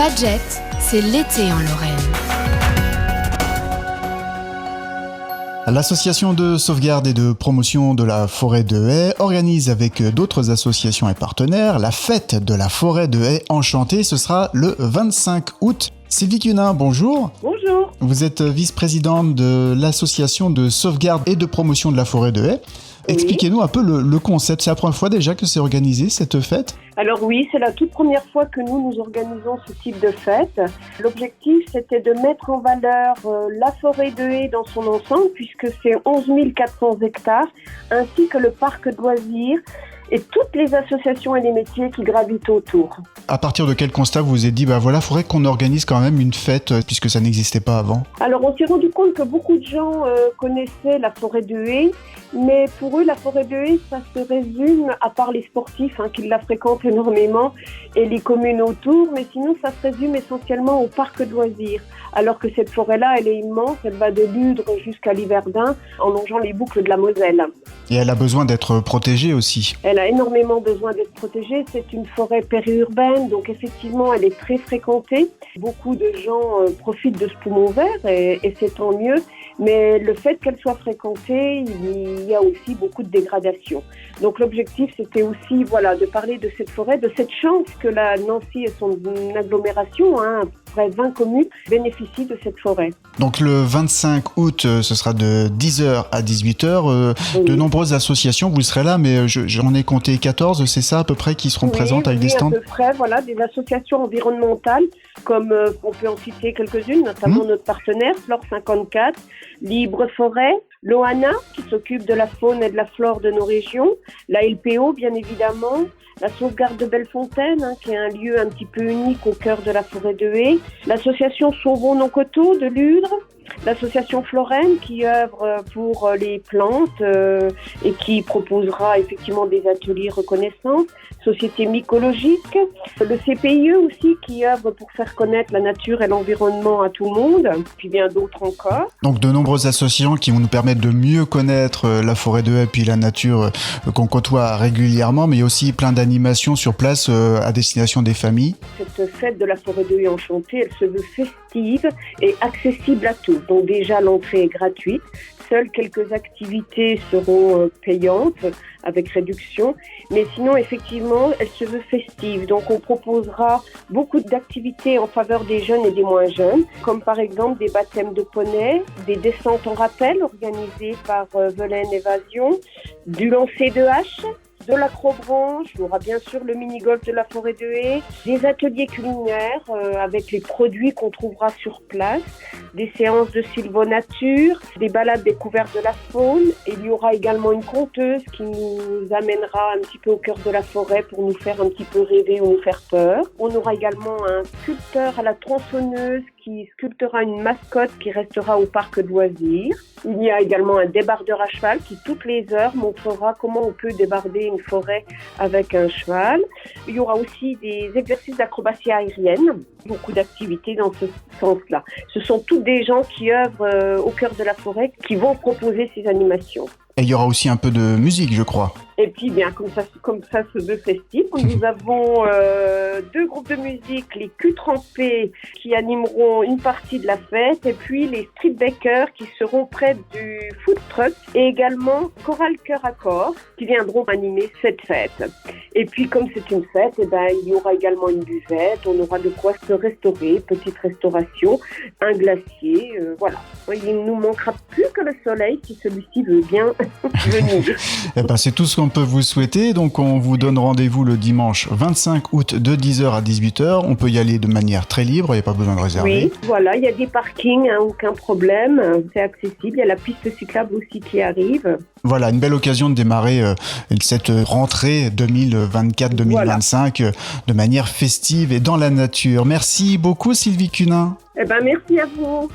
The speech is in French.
Fadjet, c'est l'été en Lorraine. L'association de sauvegarde et de promotion de la forêt de Haye organise avec d'autres associations et partenaires la fête de la forêt de Haye enchantée. Ce sera le 25 août. Sylvie Cunin, bonjour. Bonjour. Vous êtes vice-présidente de l'association de sauvegarde et de promotion de la forêt de Haye. Oui. Expliquez-nous un peu le concept. C'est la première fois déjà que c'est organisé, cette fête ? Alors oui, c'est la toute première fois que nous organisons ce type de fête. L'objectif, c'était de mettre en valeur la forêt de Haye dans son ensemble, puisque c'est 11 400 hectares, ainsi que le parc de loisirs et toutes les associations et les métiers qui gravitent autour. À partir de quel constat vous vous êtes dit, il faudrait qu'on organise quand même une fête, puisque ça n'existait pas avant ? Alors on s'est rendu compte que beaucoup de gens connaissaient la forêt de Haye, mais pour eux, la forêt de Haye, ça se résume, à part les sportifs qui la fréquentent énormément, et les communes autour, mais sinon ça se résume essentiellement au parc de loisirs. Alors que cette forêt-là, elle est immense, elle va de Ludre jusqu'à Liverdun, en longeant les boucles de la Moselle. Et elle a besoin d'être protégée aussi. Elle a énormément besoin d'être protégée. C'est une forêt périurbaine, donc effectivement, elle est très fréquentée. Beaucoup de gens profitent de ce poumon vert et c'est tant mieux. Mais le fait qu'elle soit fréquentée, il y a aussi beaucoup de dégradation. Donc l'objectif, c'était aussi de parler de cette forêt, de cette chance que la Nancy et son agglomération, à peu près 20 communes, bénéficient de cette forêt. Donc le 25 août, ce sera de 10h à 18h. Oui. De nombreuses associations, vous serez là, mais j'en ai compté 14, c'est ça à peu près, qui seront présentes avec des stands ? Oui, à peu près, des associations environnementales, comme on peut en citer quelques-unes, notamment notre partenaire, Flore 54, Libre Forêt, l'OANA, qui s'occupe de la faune et de la flore de nos régions, la LPO, bien évidemment, la sauvegarde de Bellefontaine, qui est un lieu un petit peu unique au cœur de la forêt de Haye, l'association Sauvons-nos-coteaux de Ludre, l'association Florène qui œuvre pour les plantes et qui proposera effectivement des ateliers reconnaissance, Société mycologique, le CPIE aussi qui œuvre pour faire connaître la nature et l'environnement à tout le monde, puis bien d'autres encore. Donc de nombreuses associations qui vont nous permettre de mieux connaître la forêt de Haye et puis la nature qu'on côtoie régulièrement, mais il y a aussi plein d'animations sur place à destination des familles. Cette fête de la forêt de Haye enchantée, elle se veut festive et accessible à tous. Donc déjà l'entrée est gratuite, seules quelques activités seront payantes avec réduction, mais sinon effectivement elle se veut festive. Donc on proposera beaucoup d'activités en faveur des jeunes et des moins jeunes, comme par exemple des baptêmes de poney, des descentes en rappel organisées par Velaine Évasion, du lancer de hache, de l'acrobranche, il y aura bien sûr le mini-golf de la forêt de Haye, des ateliers culinaires avec les produits qu'on trouvera sur place, des séances de sylvonature, des balades découvertes de la faune. Et il y aura également une conteuse qui nous amènera un petit peu au cœur de la forêt pour nous faire un petit peu rêver ou nous faire peur. On aura également un sculpteur à la tronçonneuse qui sculptera une mascotte qui restera au parc de loisirs. Il y a également un débardeur à cheval qui, toutes les heures, montrera comment on peut débarder une forêt avec un cheval. Il y aura aussi des exercices d'acrobatie aérienne, beaucoup d'activités dans ce sens-là. Ce sont tous des gens qui œuvrent au cœur de la forêt qui vont proposer ces animations. Et il y aura aussi un peu de musique, je crois. Et puis, bien, comme ça se veut festif, nous avons deux groupes de musique, les Q-Trempés, qui animeront une partie de la fête, et puis les Streetbakers qui seront près du food truck, et également Choral Cœur à Corps, qui viendront animer cette fête. Et puis, comme c'est une fête, il y aura également une buvette, on aura de quoi se restaurer, petite restauration, un glacier, voilà. Il ne nous manquera plus que le soleil, si celui-ci veut bien venir. C'est tout ce qu'on peut vous souhaiter. Donc on vous donne rendez-vous le dimanche 25 août de 10h à 18h. On peut y aller de manière très libre, il n'y a pas besoin de réserver. Oui, voilà, il y a des parkings, aucun problème, c'est accessible. Il y a la piste cyclable aussi qui arrive. Voilà, une belle occasion de démarrer cette rentrée 2024-2025 de manière festive et dans la nature. Merci beaucoup Sylvie Cunin. Merci à vous.